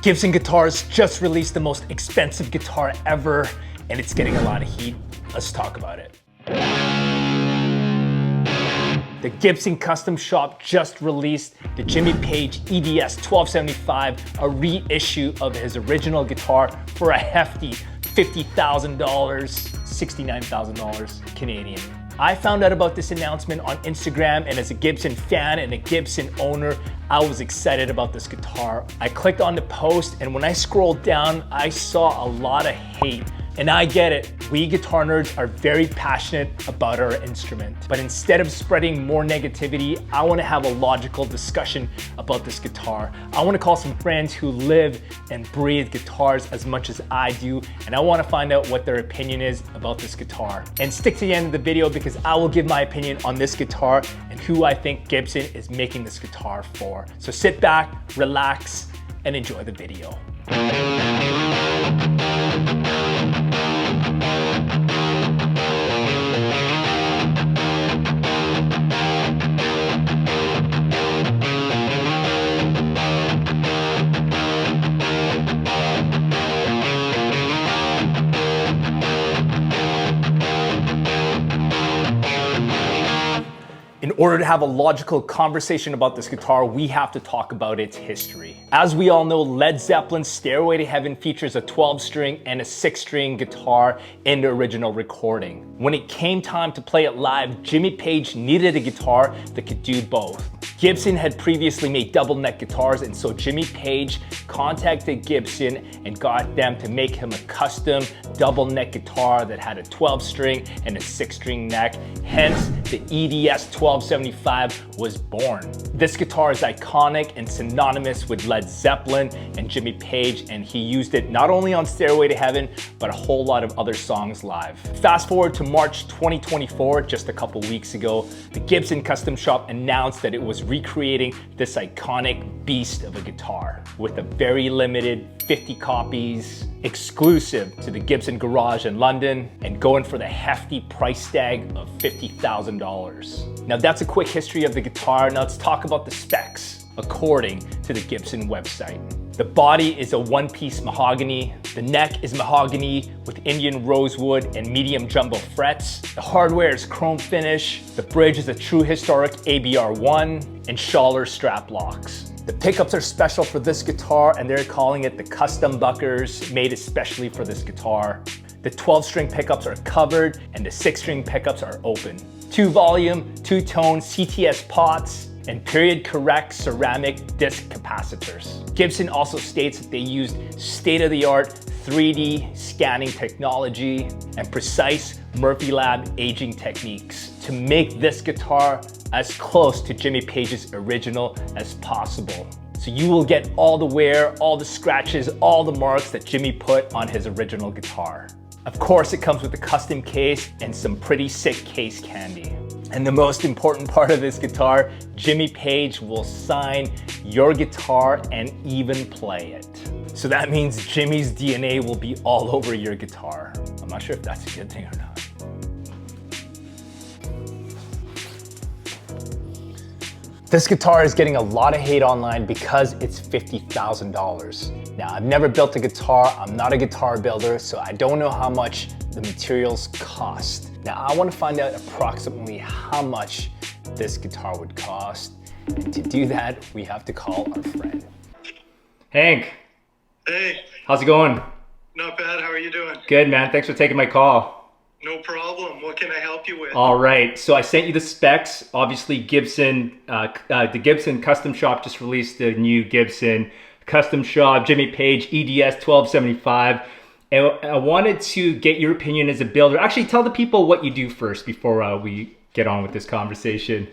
Gibson Guitars just released the most expensive guitar ever, and it's getting a lot of heat. Let's talk about it. The Gibson Custom Shop just released the Jimmy Page EDS 1275, a reissue of his original guitar for a hefty $50,000, $69,000 Canadian. I found out about this announcement on Instagram, and as a Gibson fan and a Gibson owner, I was excited about this guitar. I clicked on the post, and when I scrolled down, I saw a lot of hate. And I get it, we guitar nerds are very passionate about our instrument. But instead of spreading more negativity, I wanna have a logical discussion about this guitar. I wanna call some friends who live and breathe guitars as much as I do, and I wanna find out what their opinion is about this guitar. And stick to the end of the video because I will give my opinion on this guitar and who I think Gibson is making this guitar for. So sit back, relax, and enjoy the video. In order to have a logical conversation about this guitar, we have to talk about its history. As we all know, Led Zeppelin's Stairway to Heaven features a 12-string and a 6-string guitar in the original recording. When it came time to play it live, Jimmy Page needed a guitar that could do both. Gibson had previously made double neck guitars, and so Jimmy Page contacted Gibson and got them to make him a custom double neck guitar that had a 12-string and a 6-string neck. Hence, the EDS 1275 was born. This guitar is iconic and synonymous with Led Zeppelin and Jimmy Page, and he used it not only on Stairway to Heaven, but a whole lot of other songs live. Fast forward to March 2024, just a couple weeks ago, the Gibson Custom Shop announced that it was recreating this iconic beast of a guitar with a very limited 50 copies exclusive to the Gibson Garage in London and going for the hefty price tag of $50,000. Now that's a quick history of the guitar. Now let's talk about the specs according to the Gibson website. The body is a one-piece mahogany. The neck is mahogany with Indian rosewood and medium jumbo frets. The hardware is chrome finish. The bridge is a true historic ABR1 and Schaller strap locks. The pickups are special for this guitar, and they're calling it the custom buckers made especially for this guitar. The 12-string pickups are covered and the 6-string pickups are open. 2-volume, 2-tone CTS pots, and period correct ceramic disc capacitors. Gibson also states that they used state-of-the-art 3D scanning technology and precise Murphy Lab aging techniques to make this guitar as close to Jimmy Page's original as possible. So you will get all the wear, all the scratches, all the marks that Jimmy put on his original guitar. Of course, it comes with a custom case and some pretty sick case candy. And the most important part of this guitar, Jimmy Page will sign your guitar and even play it. So that means Jimmy's DNA will be all over your guitar. I'm not sure if that's a good thing or not. This guitar is getting a lot of hate online because it's $50,000. Now, I've never built a guitar, I'm not a guitar builder, so I don't know how much the materials cost. Now, I want to find out approximately how much this guitar would cost. And to do that, we have to call our friend. Hank. Hey. How's it going? Not bad, how are you doing? Good, man. Thanks for taking my call. No problem. What can I help you with? All right, so I sent you the specs. Obviously, Gibson, the Gibson Custom Shop just released the new Gibson Custom Shop Jimmy Page EDS 1275. And I wanted to get your opinion as a builder. Actually, tell the people what you do first before we get on with this conversation.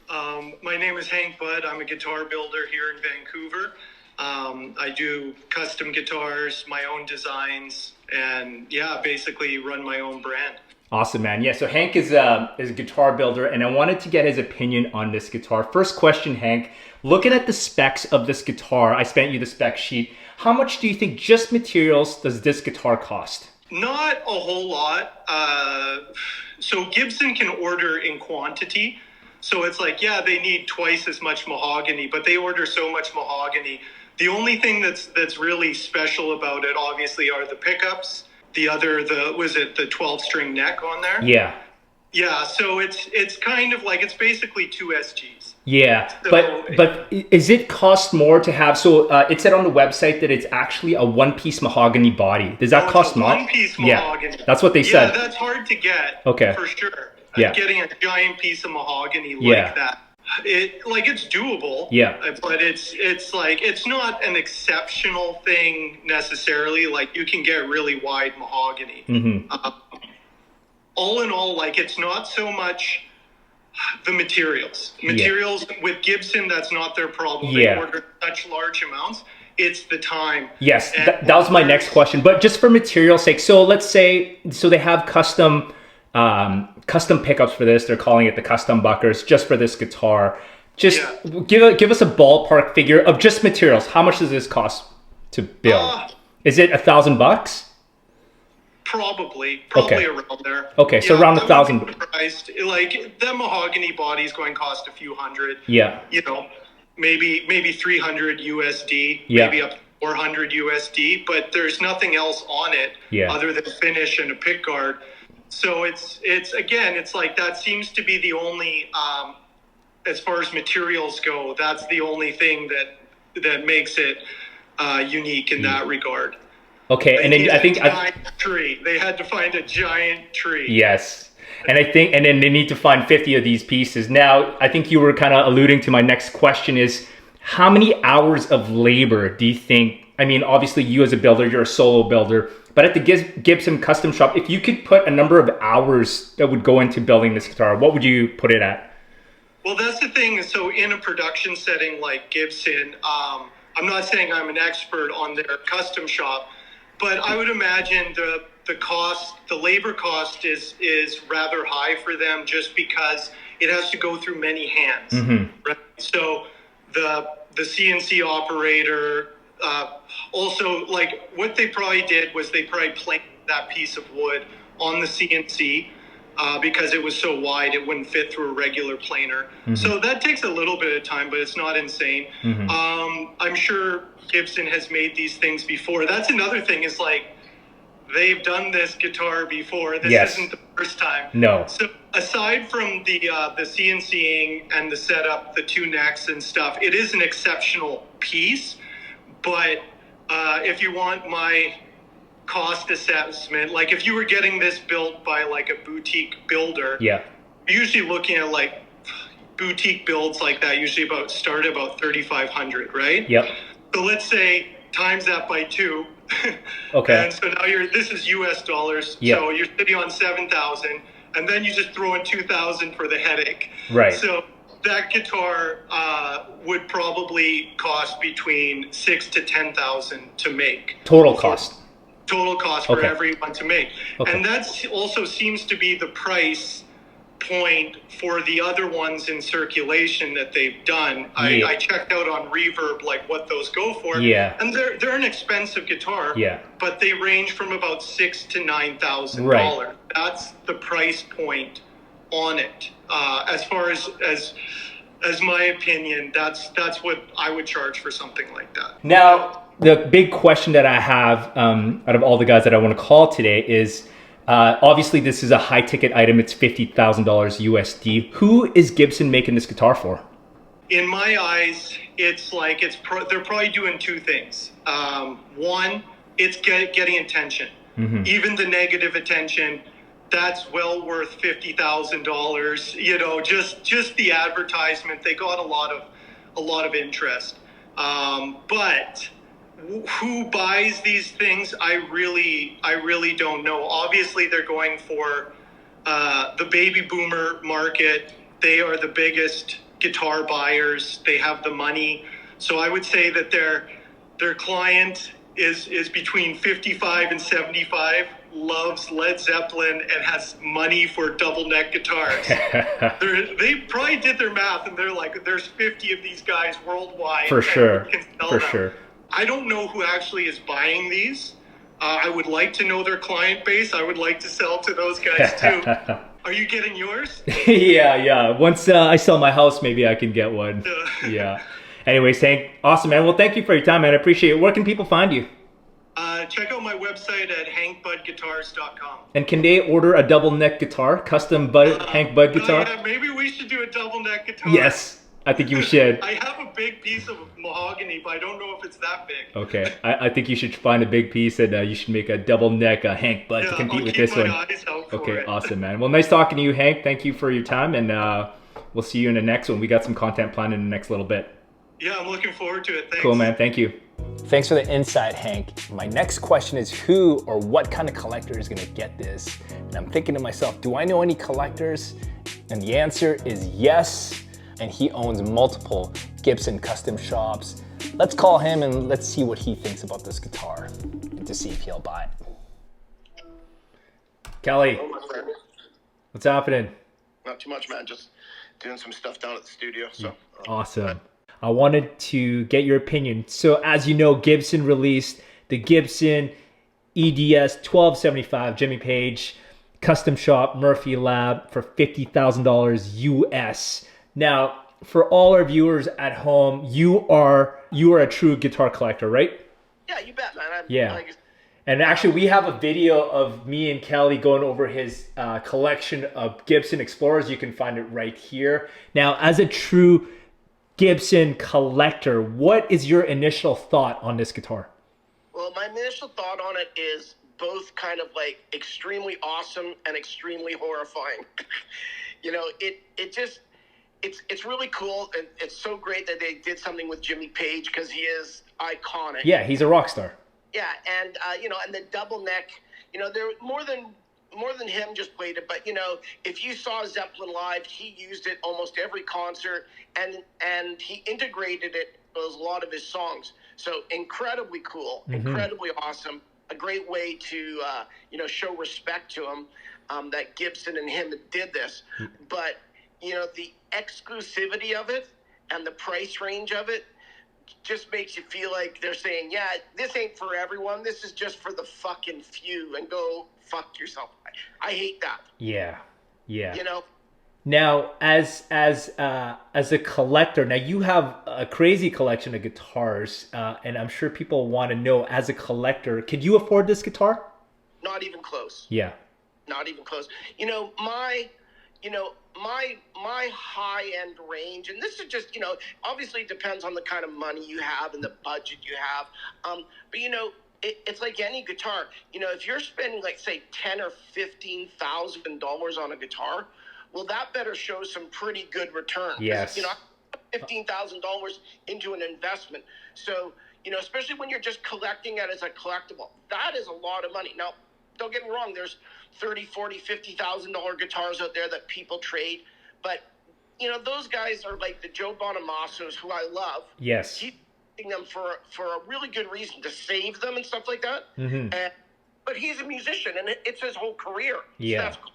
My name is Hank Budd. I'm a guitar builder here in Vancouver. I do custom guitars, my own designs, and yeah, basically run my own brand. Awesome, man. Yeah, so Hank is a guitar builder, and I wanted to get his opinion on this guitar. First question, Hank, looking at the specs of this guitar, I sent you the spec sheet. How much do you think just materials does this guitar cost? Not a whole lot. So Gibson can order in quantity. So it's like, yeah, they need twice as much mahogany, but they order so much mahogany The only thing that's really special about it, obviously, are the pickups. Was it the 12-string neck on there? Yeah. Yeah, so it's kind of like, it's basically two SGs. Yeah, So, but is it cost more to have? So it said on the website that it's actually a one-piece mahogany body. Does that cost more? One-piece mahogany. Yeah, that's what they said. Yeah, that's hard to get. Okay. For sure. Yeah. Getting a giant piece of mahogany like that. It's doable. Yeah. But it's like, it's not an exceptional thing necessarily. Like, you can get really wide mahogany. All in all, like, it's not so much the materials. With Gibson, that's not their problem. They order such large amounts. It's the time. Yes, that was my next question. But just for material sake, so let's say, so they have custom pickups for this. They're calling it the custom buckers just for this guitar. Just give us a ballpark figure of just materials. How much does this cost to build? Is it $1,000? Probably okay. Around there. Okay, so around $1,000. Like, the mahogany body's going to cost a few hundred. Yeah. You know, maybe 300 USD, maybe up to 400 USD, but there's nothing else on it other than finish and a pick guard. So it's again, it's like, that seems to be the only, as far as materials go, that's the only thing that makes it unique in that regard. Okay, and then I think they had to find a giant tree. Yes, and then they need to find 50 of these pieces. Now, I think you were kind of alluding to my next question is, how many hours of labor do you think? I mean, obviously, you as a builder, you're a solo builder, but at the Gibson Custom Shop, if you could put a number of hours that would go into building this guitar, what would you put it at? Well, that's the thing. So in a production setting like Gibson, I'm not saying I'm an expert on their custom shop, but I would imagine the labor cost is rather high for them, just because it has to go through many hands. Right? So the CNC operator, also, like, what they probably did was they probably planed that piece of wood on the CNC because it was so wide it wouldn't fit through a regular planer. So that takes a little bit of time, but it's not insane. I'm sure Gibson has made these things before. That's another thing, is like, they've done this guitar before. This isn't the first time. No. So aside from the CNCing and the setup, the two necks and stuff, it is an exceptional piece. But if you want my cost assessment, like, if you were getting this built by like a boutique builder, you're usually looking at, like, boutique builds like that usually start about $3,500, right? Yep. So let's say times that by 2. Okay. And so now this is US dollars. Yep. So you're sitting on 7,000, and then you just throw in 2,000 for the headache. Right. So that guitar would probably cost between 6,000 to 10,000 to make. Total cost for everyone to make. Okay. And that also seems to be the price point for the other ones in circulation that they've done. I checked out on Reverb, like, what those go for. Yeah. And they're an expensive guitar. Yeah. But they range from about $6,000 to $9,000. Right. That's the price point on it. As far as my opinion, that's what I would charge for something like that. Now, the big question that I have out of all the guys that I want to call today is, obviously this is a high ticket item. It's $50,000 USD. Who is Gibson making this guitar for? In my eyes, it's like, they're probably doing two things. One, it's getting attention. Even the negative attention, that's well worth $50,000. You know, just the advertisement, they got a lot of interest. But who buys these things, I really don't know. Obviously, they're going for the baby boomer market. They are the biggest guitar buyers. They have the money. So I would say that their client is between 55 and 75, loves Led Zeppelin, and has money for double neck guitars. They probably did their math, and they're like, there's 50 of these guys worldwide. For sure. For sure. I don't know who actually is buying these. I would like to know their client base. I would like to sell to those guys too. Are you getting yours? Yeah. Once I sell my house, maybe I can get one. Yeah. Anyways, Hank, awesome, man. Well, thank you for your time, man. I appreciate it. Where can people find you? Check out my website at hankbudguitars.com. And can they order a double neck guitar, custom Hank Bud guitar? Yeah, maybe we should do a double neck guitar. Yes, I think you should. I have a big piece of mahogany, but I don't know if it's that big. Okay, I think you should find a big piece and you should make a double neck Hank Bud to compete with this one. Eyes out for Okay, it. awesome, man. Well, nice talking to you, Hank. Thank you for your time, and we'll see you in the next one. We got some content planned in the next little bit. Yeah, I'm looking forward to it. Thanks. Cool, man. Thank you. Thanks for the insight, Hank. My next question is who or what kind of collector is gonna get this? And I'm thinking to myself, do I know any collectors? And the answer is yes. And he owns multiple Gibson custom shops. Let's call him and let's see what he thinks about this guitar and to see if he'll buy it. Kelly, Oh, my friend. what's happening? Not too much, man. Just doing some stuff down at the studio. So Awesome. I wanted to get your opinion. So as you know, Gibson released the Gibson EDS 1275 Jimmy Page custom shop Murphy Lab for $50,000 US. Now, for all our viewers at home, you are a true guitar collector, right? yeah, you bet, man. Yeah. And actually, we have a video of me and Kelly going over his collection of Gibson Explorers. You can find it right here. Now, as a true Gibson collector, what is your initial thought on this guitar? Well, my initial thought on it is both kind of like extremely awesome and extremely horrifying. You know, it's really cool, and it's so great that they did something with Jimmy Page because he is iconic. Yeah, he's a rock star. Yeah, and you know, and the double neck, you know, there more than him just played it, but you know, if you saw Zeppelin live, he used it almost every concert, and he integrated it with a lot of his songs. So incredibly cool, incredibly awesome. A great way to you know, show respect to him, that Gibson and him did this. But you know, the exclusivity of it and the price range of it just makes you feel like they're saying, yeah, this ain't for everyone. This is just for the fucking few, and go fuck yourself. I hate that. Yeah, yeah. You know? Now, as a collector, now you have a crazy collection of guitars, and I'm sure people want to know, as a collector, could you afford this guitar? Not even close. Yeah. Not even close. You know, my high-end range, and this is just, you know, obviously it depends on the kind of money you have and the budget you have. But, you know, it's like any guitar. You know, if you're spending, like, say, $10,000 or $15,000 on a guitar, well, that better show some pretty good return. Yes. You know, $15,000 into an investment. So, you know, especially when you're just collecting it as a collectible, that is a lot of money. Now, don't get me wrong, there's $30,000, $40,000, $50,000 guitars out there that people trade, but you know, those guys are like the Joe Bonamassos, who I love. Yes. He's using them for a really good reason, to save them and stuff like that. But he's a musician, and it's his whole career. Yeah. So that's cool.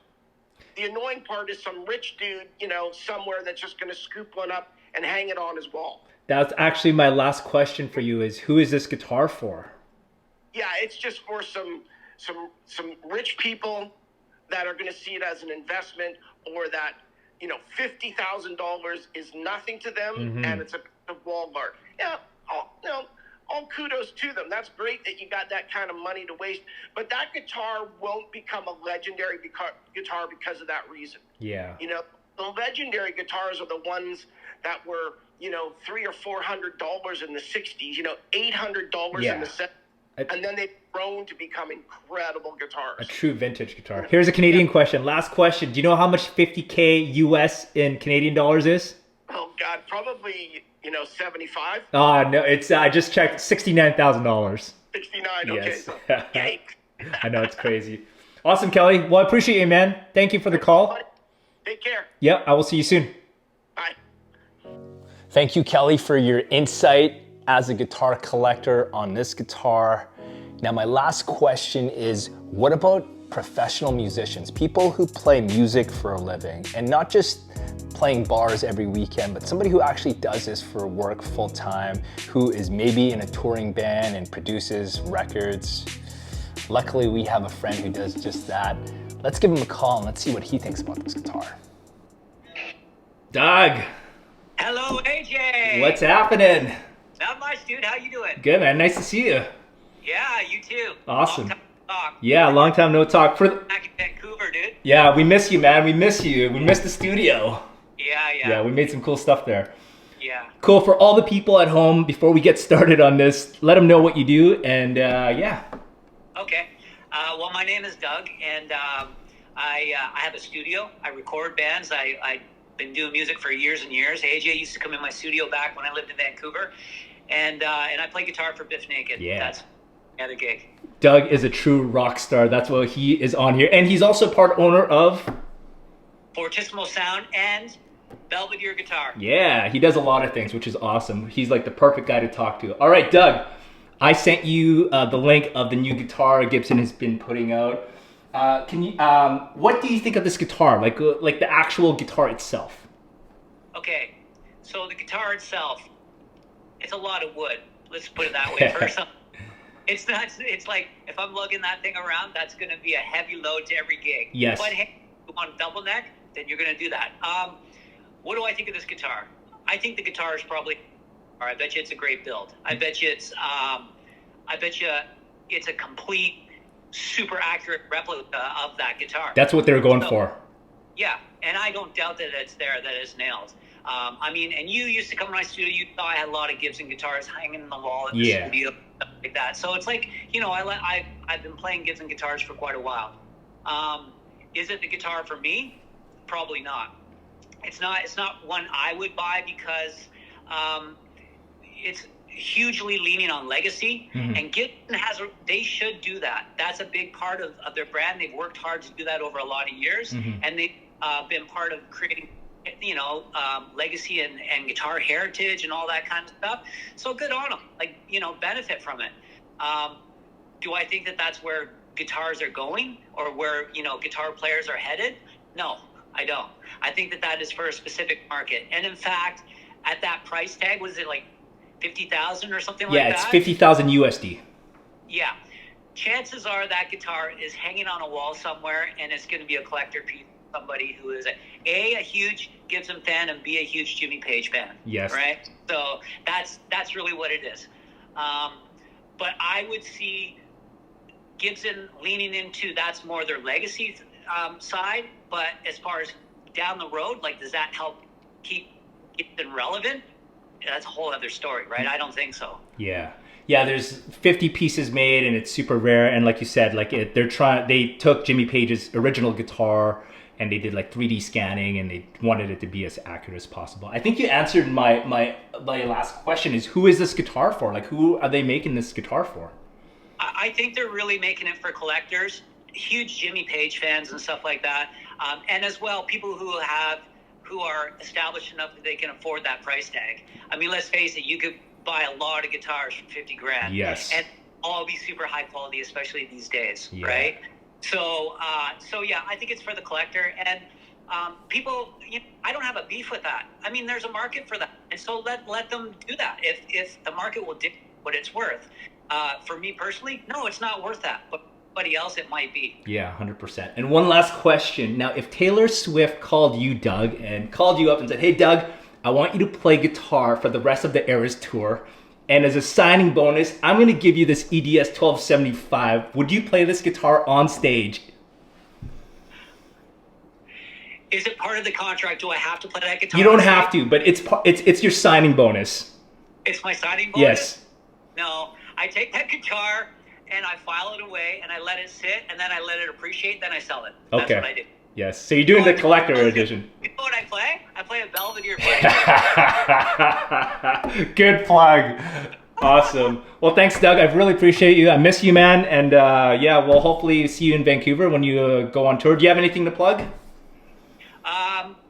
The annoying part is some rich dude, you know, somewhere that's just going to scoop one up and hang it on his wall. That's actually my last question for you, is who is this guitar for? Yeah, it's just for some rich people that are going to see it as an investment, or that, you know, $50,000 is nothing to them, and it's a wall art. Yeah, all kudos to them. That's great that you got that kind of money to waste, but that guitar won't become a legendary guitar because of that reason. Yeah. You know, the legendary guitars are the ones that were, you know, $300 or $400 in the 60s, you know, $800 in the 70s. And then they've grown to become incredible guitars. A true vintage guitar. Here's a Canadian question. Last question. Do you know how much 50K US in Canadian dollars is? Oh God, probably, you know, 75. No, it's I just checked, $69,000. 69. Yes. Okay. Yikes. I know, it's crazy. Awesome, Kelly. Well, I appreciate you, man. Thank you for the call. Take care. Yep, I will see you soon. Bye. Thank you, Kelly, for your insight as a guitar collector on this guitar. Now, my last question is, what about professional musicians, people who play music for a living, and not just playing bars every weekend, but somebody who actually does this for work full time, who is maybe in a touring band and produces records? Luckily, we have a friend who does just that. Let's give him a call and let's see what he thinks about this guitar. Doug. Hello, AJ. What's happening? Not much, dude. How you doing? Good, man. Nice to see you. Yeah, you too. Awesome. Long time no talk. Yeah, long time no talk. Back in Vancouver, dude. Yeah, we miss you, man. We miss you. We miss the studio. Yeah. Yeah, we made some cool stuff there. Yeah. Cool. For all the people at home, before we get started on this, let them know what you do, and yeah. Okay. Well, my name is Doug, and I have a studio. I record bands. I've been doing music for years and years. AJ used to come in my studio back when I lived in Vancouver, and I play guitar for Biff Naked. Yeah. That's the gig. Doug is a true rock star. That's why he is on here, and he's also part owner of Fortissimo Sound and Belvedere Guitar. Yeah, he does a lot of things, which is awesome. He's like the perfect guy to talk to. All right, Doug, I sent you the link of the new guitar Gibson has been putting out. What do you think of this guitar? Like the actual guitar itself? Okay, so the guitar itself, it's a lot of wood. Let's put it that way. First, it's not. It's like if I'm lugging that thing around, that's going to be a heavy load to every gig. Yes. But hey, you want double neck, then you're going to do that. What do I think of this guitar? I think the guitar is probably. I bet you it's a great build. I bet you it's. It's a complete, super accurate replica of that guitar. That's what they were going for. Yeah, and I don't doubt that it's there, that it's nailed. I mean, and you used to come to my studio, you thought I had a lot of Gibson guitars hanging in the wall at the studio, stuff like that. So it's like, I've been playing Gibson guitars for quite a while. Is it the guitar for me? Probably not. It's not one I would buy because it's hugely leaning on legacy, and Gibson they should do that. That's a big part of their brand. They've worked hard to do that over a lot of years, and they've been part of creating, legacy and guitar heritage and all that kind of stuff. So good on them. Like, benefit from it. Do I think that that's where guitars are going, or where, guitar players are headed? No, I don't. I think that is for a specific market. And in fact, at that price tag, was it like 50,000 or something like that? Yeah, it's 50,000 USD. Yeah. Chances are that guitar is hanging on a wall somewhere, and it's going to be a collector piece. Somebody who is a huge Gibson fan, and B, a huge Jimmy Page fan. Yes. Right? So that's really what it is. But I would see Gibson leaning into, that's more their legacy side. But as far as down the road, like, does that help keep Gibson relevant? That's a whole other story, right? I don't think so. Yeah, there's 50 pieces made, and it's super rare. And like you said, like they took Jimmy Page's original guitar and they did like 3D scanning, and they wanted it to be as accurate as possible. I think you answered my last question is, who is this guitar for? Like, who are they making this guitar for? I think they're really making it for collectors, huge Jimmy Page fans and stuff like that. And as well, people who are established enough that they can afford that price tag. I mean, let's face it, you could buy a lot of guitars for 50 grand. Yes. And all be super high quality, especially these days, right? So yeah, I think it's for the collector, and people, I don't have a beef with that. I mean, there's a market for that, and so let them do that. If the market will dictate what it's worth. For me personally, no, it's not worth that, but anybody else it might be. Yeah, 100%. And one last question. Now, if Taylor Swift called you, Doug, and called you up and said, "Hey, Doug, I want you to play guitar for the rest of the Eras tour, and as a signing bonus, I'm going to give you this EDS 1275. Would you play this guitar on stage?" Is it part of the contract? Do I have to play that guitar? You don't have to, but it's your signing bonus. It's my signing bonus? Yes. No, I take that guitar and I file it away and I let it sit and then I let it appreciate, then I sell it. That's what I do. Yes, so you're doing the collector edition. You know what I play? I play a Belvedere. Good plug. Awesome. Well, thanks, Doug. I really appreciate you. I miss you, man. And we'll hopefully see you in Vancouver when you go on tour. Do you have anything to plug?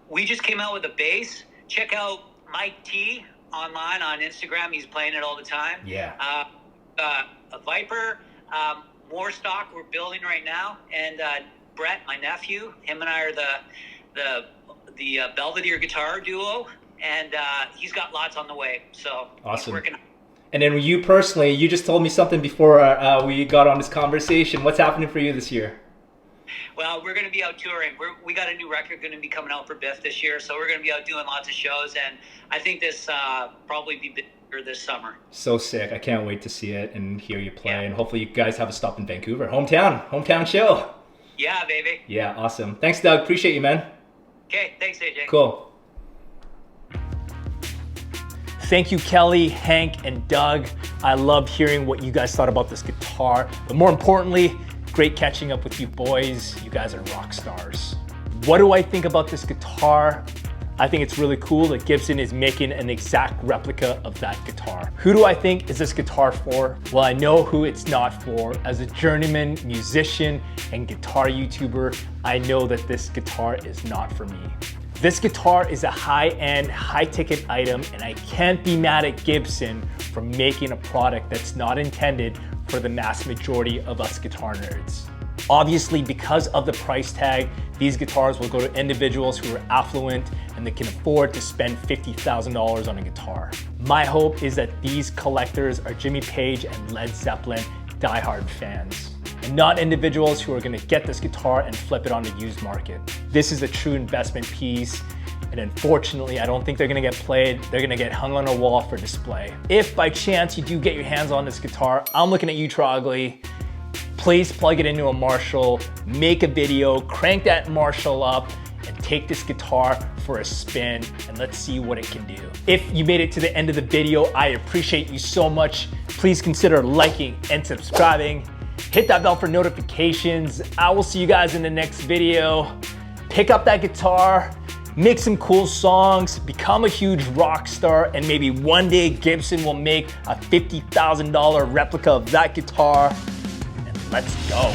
We just came out with a bass. Check out Mike T online on Instagram. He's playing it all the time. Yeah. A Viper, more stock we're building right now, and Brett, my nephew, him and I are the Belvedere guitar duo, and he's got lots on the way. So awesome. He's working. And then you personally, you just told me something before we got on this conversation. What's happening for you this year? Well, we're going to be out touring. We got a new record going to be coming out for Biff this year, so we're going to be out doing lots of shows, and I think this probably be bigger this summer. So sick. I can't wait to see it and hear you play, and hopefully you guys have a stop in Vancouver. Hometown show. Yeah, baby. Yeah, awesome. Thanks, Doug. Appreciate you, man. Okay, thanks, AJ. Cool. Thank you, Kelly, Hank, and Doug. I loved hearing what you guys thought about this guitar, but more importantly, great catching up with you boys. You guys are rock stars. What do I think about this guitar? I think it's really cool that Gibson is making an exact replica of that guitar. Who do I think is this guitar for? Well, I know who it's not for. As a journeyman musician and guitar YouTuber, I know that this guitar is not for me. This guitar is a high-end, high-ticket item, and I can't be mad at Gibson for making a product that's not intended for the mass majority of us guitar nerds. Obviously, because of the price tag, these guitars will go to individuals who are affluent and they can afford to spend $50,000 on a guitar. My hope is that these collectors are Jimmy Page and Led Zeppelin diehard fans, and not individuals who are gonna get this guitar and flip it on the used market. This is a true investment piece, and unfortunately, I don't think they're gonna get played. They're gonna get hung on a wall for display. If by chance you do get your hands on this guitar, I'm looking at you, Trogley. Please plug it into a Marshall, make a video, crank that Marshall up, and take this guitar for a spin, and let's see what it can do. If you made it to the end of the video, I appreciate you so much. Please consider liking and subscribing. Hit that bell for notifications. I will see you guys in the next video. Pick up that guitar, make some cool songs, become a huge rock star, and maybe one day Gibson will make a $50,000 replica of that guitar. And let's go.